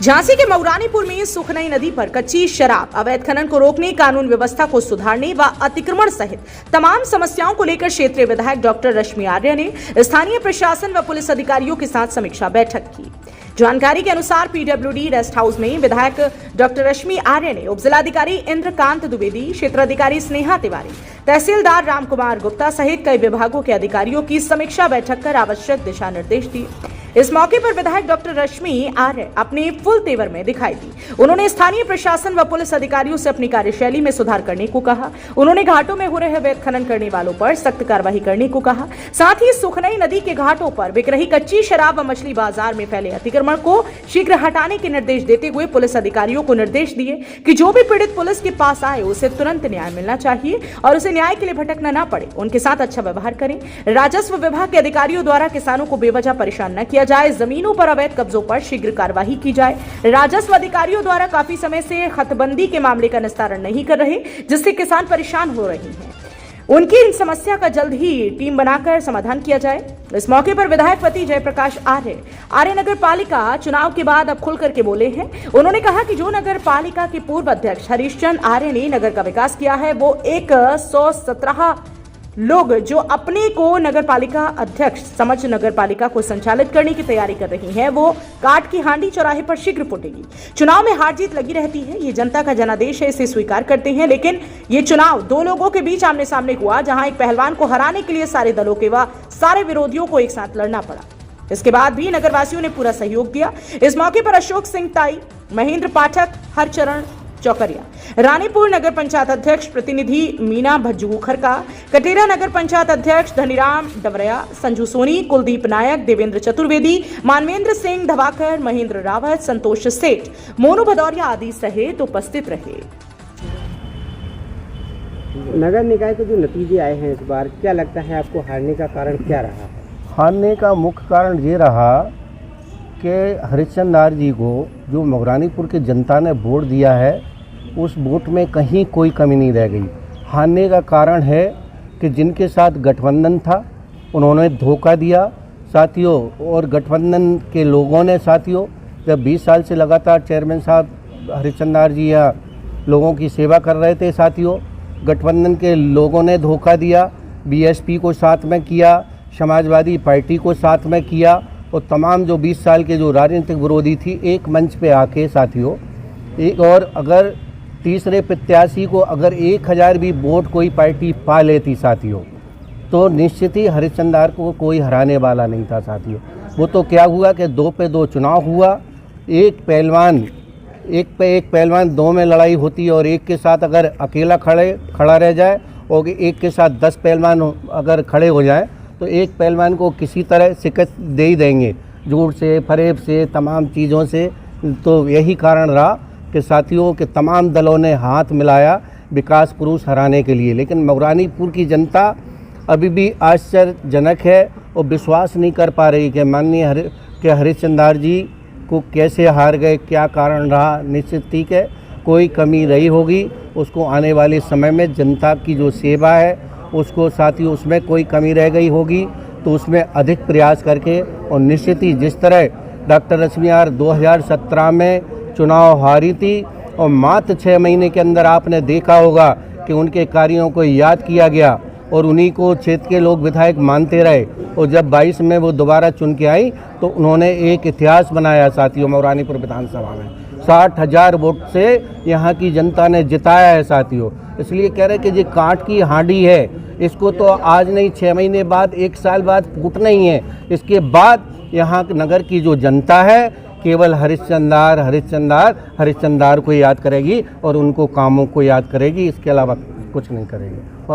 झांसी के मऊरानीपुर में सुखनई नदी पर कच्ची शराब, अवैध खनन को रोकने, कानून व्यवस्था को सुधारने व अतिक्रमण सहित तमाम समस्याओं को लेकर क्षेत्रीय विधायक डॉक्टर रश्मि आर्य ने स्थानीय प्रशासन व पुलिस अधिकारियों के साथ समीक्षा बैठक की। जानकारी के अनुसार पीडब्ल्यूडी रेस्ट हाउस में विधायक डॉक्टर रश्मि आर्य ने उपजिलाधिकारी इंद्रकांत द्विवेदी, क्षेत्राधिकारी स्नेहा तिवारी, तहसीलदार रामकुमार गुप्ता सहित कई विभागों के अधिकारियों की समीक्षा बैठक कर आवश्यक दिशा निर्देश दिए। इस मौके पर विधायक डॉक्टर रश्मि आर्य अपने फुल तेवर में दिखाई दी। उन्होंने स्थानीय प्रशासन व पुलिस अधिकारियों से अपनी कार्यशैली में सुधार करने को कहा। उन्होंने घाटों में हो रहे अवैध खनन करने वालों पर सख्त कार्रवाई करने को कहा। साथ ही सुखनई नदी के घाटों पर बिक रही कच्ची शराब व मछली बाजार में फैले अतिक्रमण को शीघ्र हटाने के निर्देश देते हुए पुलिस अधिकारियों को निर्देश दिए कि जो भी पीड़ित पुलिस के पास आए उसे तुरंत न्याय मिलना चाहिए और उसे न्याय के लिए भटकना न पड़े। उनके साथ अच्छा व्यवहार करें। राजस्व विभाग के अधिकारियों द्वारा किसानों को बेवजह परेशान न किया जाए। जमीनों पर अवैध कब्जों पर शीघ्र कार्यवाही की जाए। राजस्व अधिकारियों द्वारा काफी समय से खतबंदी के मामले का निस्तारण नहीं कर रहे, जिससे किसान परेशान हो रहे हैं। उनकी इन समस्या का जल्द ही टीम बनाकर समाधान किया जाए। इस मौके पर विधायक पति जयप्रकाश आर्य नगर पालिका चुनाव के बाद अब खुल करके बोले हैं। उन्होंने कहा कि जो नगर पालिका के पूर्व अध्यक्ष हरीशचंद्र आर्य ने नगर का विकास किया है, वो 117 लोग जो अपने को नगर पालिका अध्यक्ष समझ नगर पालिका को संचालित करने की तैयारी कर रही हैं, वो काट की हांडी चौराहे पर शीघ्र फूटेगी। चुनाव में हार जीत लगी रहती है, ये जनता का जनादेश है, इसे स्वीकार करते हैं। लेकिन ये चुनाव दो लोगों के बीच आमने सामने हुआ, जहां एक पहलवान को हराने के लिए सारे दलों के व सारे विरोधियों को एक साथ लड़ना पड़ा। इसके बाद भी नगरवासियों ने पूरा सहयोग दिया। इस मौके पर अशोक सिंह ताई, महेंद्र पाठक, हरचरण चौकरिया, रानीपुर नगर पंचायत अध्यक्ष प्रतिनिधि मीना भज्जू खरका, कटेरा नगर पंचायत अध्यक्ष धनीराम डवरिया, संजू सोनी, कुलदीप नायक, देवेंद्र चतुर्वेदी, मानवेंद्र सिंह धवाकर, महेंद्र रावत, संतोष सेठ, मोनू भदौरिया आदि सहित उपस्थित रहे। नगर निकाय के जो नतीजे आए हैं इस बार, क्या लगता है आपको हारने का कारण क्या रहा? हारने का मुख्य कारण ये रहा कि हरीशचंद्र आर्य जी को जो मऊरानीपुर की जनता ने वोट दिया है, उस वोट में कहीं कोई कमी नहीं रह गई। हारने का कारण है कि जिनके साथ गठबंधन था उन्होंने धोखा दिया साथियों, और गठबंधन के लोगों ने साथियों, जब 20 साल से लगातार चेयरमैन साहब हरीशचंद्र आर्य जी यहाँ लोगों की सेवा कर रहे थे साथियों, गठबंधन के लोगों ने धोखा दिया। बीएसपी को साथ में किया, समाजवादी पार्टी को साथ में किया, और तमाम जो 20 साल के जो राजनीतिक विरोधी थी एक मंच पे आके साथियों एक, और अगर तीसरे प्रत्याशी को अगर 1000 भी वोट कोई पार्टी पा लेती साथियों, तो निश्चित ही हरीशचंद्र आर्य को कोई हराने वाला नहीं था साथियों। वो तो क्या हुआ कि 2 पे 2 चुनाव हुआ, एक पे एक पहलवान 2 में लड़ाई होती है, और एक के साथ अगर अकेला खड़ा रह जाए और एक के साथ 10 पहलवान अगर खड़े हो जाए तो एक पहलवान को किसी तरह शिकस्त दे ही देंगे, झूठ से, फरेब से, तमाम चीज़ों से। तो यही कारण रहा कि साथियों के तमाम दलों ने हाथ मिलाया विकास पुरुष हराने के लिए। लेकिन मऊरानीपुर की जनता अभी भी आश्चर्यजनक है और विश्वास नहीं कर पा रही कि माननीय हरीशचंद्र आर्य जी को कैसे हार गए, क्या कारण रहा। निश्चित ठीक है, कोई कमी रही होगी, उसको आने वाले समय में जनता की जो सेवा है उसको साथियों उसमें कोई कमी रह गई होगी तो उसमें अधिक प्रयास करके, और निश्चित ही जिस तरह डॉक्टर रश्मि आर्य 2017 में चुनाव हारी थी और मात्र 6 महीने के अंदर आपने देखा होगा कि उनके कार्यों को याद किया गया और उन्हीं को क्षेत्र के लोग विधायक मानते रहे, और जब 22 में वो दोबारा चुन के आई तो उन्होंने एक इतिहास बनाया साथियों। मऊरानीपुर विधानसभा में 60,000 वोट से यहाँ की जनता ने जिताया है साथियों। इसलिए कह रहे कि ये काट की हांडी है, इसको तो आज नहीं 6 महीने बाद, 1 साल बाद फूटना ही है। इसके बाद यहाँ नगर की जो जनता है केवल हरीशचंद्र आर्य को याद करेगी और उनको कामों को याद करेगी, इसके अलावा कुछ नहीं करेगी।